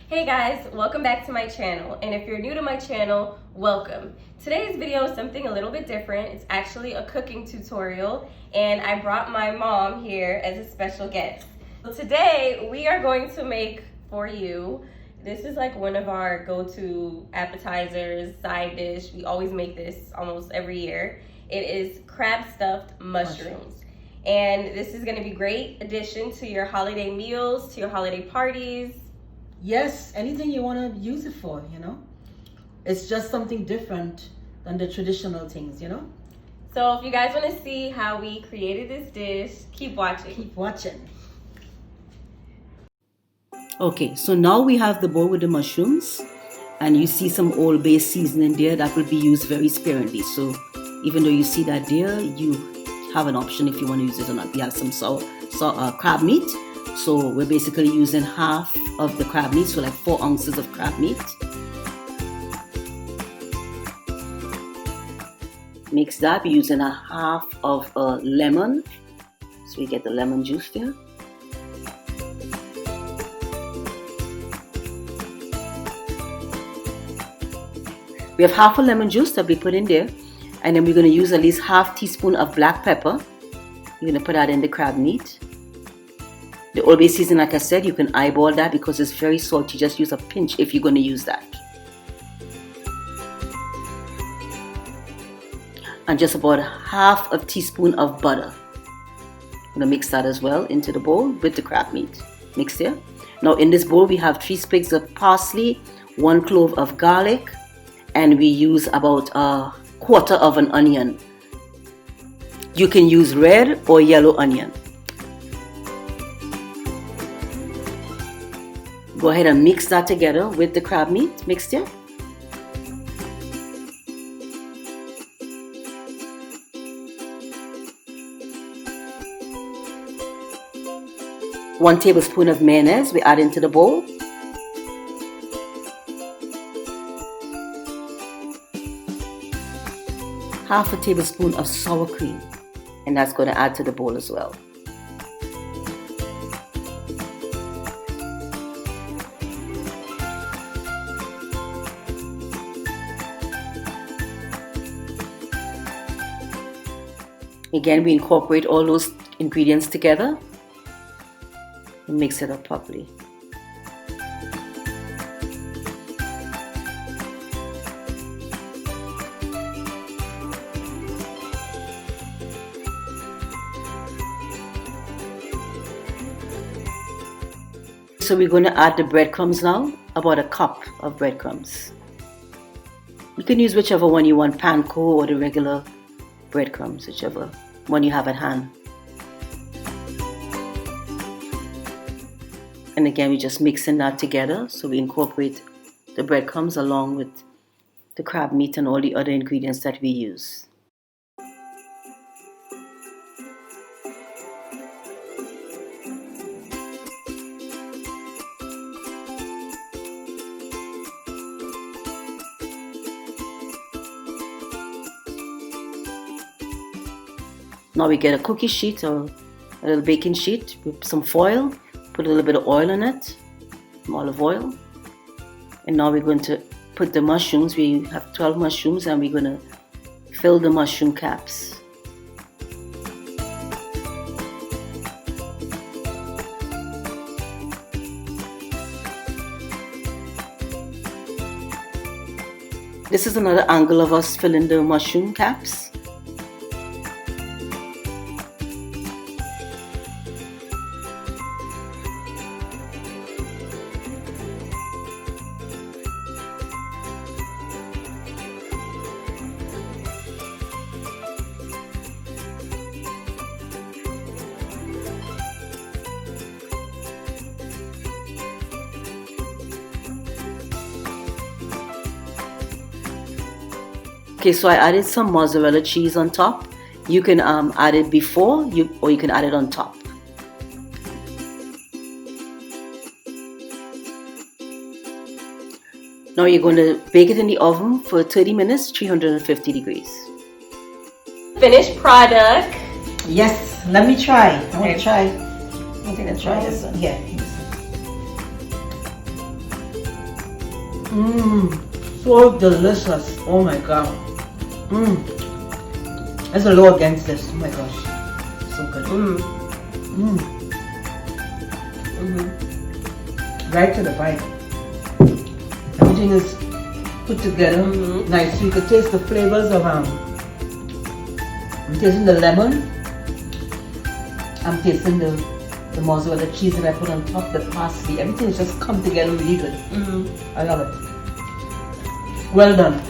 Hey guys, welcome back to my channel, and if you're new to my channel, welcome. Today's video is something a little bit different. It's actually a cooking tutorial, and I brought my mom here as a special guest. So today we are going to make for you, this is like one of our go-to appetizers, side dish. We always make this almost every year. It is crab stuffed mushrooms. And this is gonna be a great addition to your holiday meals, to your holiday parties. Yes, anything you want to use it for, you know. It's just something different than the traditional things, you know. So if you guys want to see how we created this dish, keep watching. Keep watching. Okay, so now we have the bowl with the mushrooms, and you see some Old Bay seasoning there that will be used very sparingly. So even though you see that there, you have an option if you want to use it or not. We have some crab meat. So we're basically using half of the crab meat, so like 4 ounces of crab meat. Mix that, we're using a half of a lemon. So we get the lemon juice there. We have half a lemon juice that we put in there. And then we're going to use at least half teaspoon of black pepper. You're going to put that in the crab meat. The Old Bay seasoning, like I said, you can eyeball that because it's very salty. Just use a pinch if you're going to use that. And just about half a teaspoon of butter. I'm going to mix that as well into the bowl with the crab meat. Mix there. Now in this bowl we have 3 sprigs of parsley, 1 clove of garlic, and we use about a quarter of an onion. You can use red or yellow onion. Go ahead and mix that together with the crab meat mixture. One tablespoon of mayonnaise we add into the bowl. Half a tablespoon of sour cream, and that's going to add to the bowl as well. Again, we incorporate all those ingredients together and mix it up properly. So we're going to add the breadcrumbs now, about a cup of breadcrumbs. You can use whichever one you want, panko or the regular breadcrumbs, whichever one you have at hand. And again, we're just mixing that together, so we incorporate the breadcrumbs along with the crab meat and all the other ingredients that we use. Now we get a cookie sheet or a little baking sheet with some foil, put a little bit of oil in it, some olive oil. And now we're going to put the mushrooms. We have 12 mushrooms and we're going to fill the mushroom caps. This is another angle of us filling the mushroom caps. Okay, so I added some mozzarella cheese on top. You can add it before or you can add it on top. Now you're going to bake it in the oven for 30 minutes, 350 degrees. Finished product. Yes, let me try. I want to try. I'm going to try this one. Yeah. So delicious. Oh my god. There's a law against this. Oh my gosh. So good. Right to the bite. Everything is put together nice. You could taste the flavors of I'm tasting the lemon. I'm tasting the mozzarella cheese that I put on top, the parsley. Everything has just come together really good. I love it. Well done.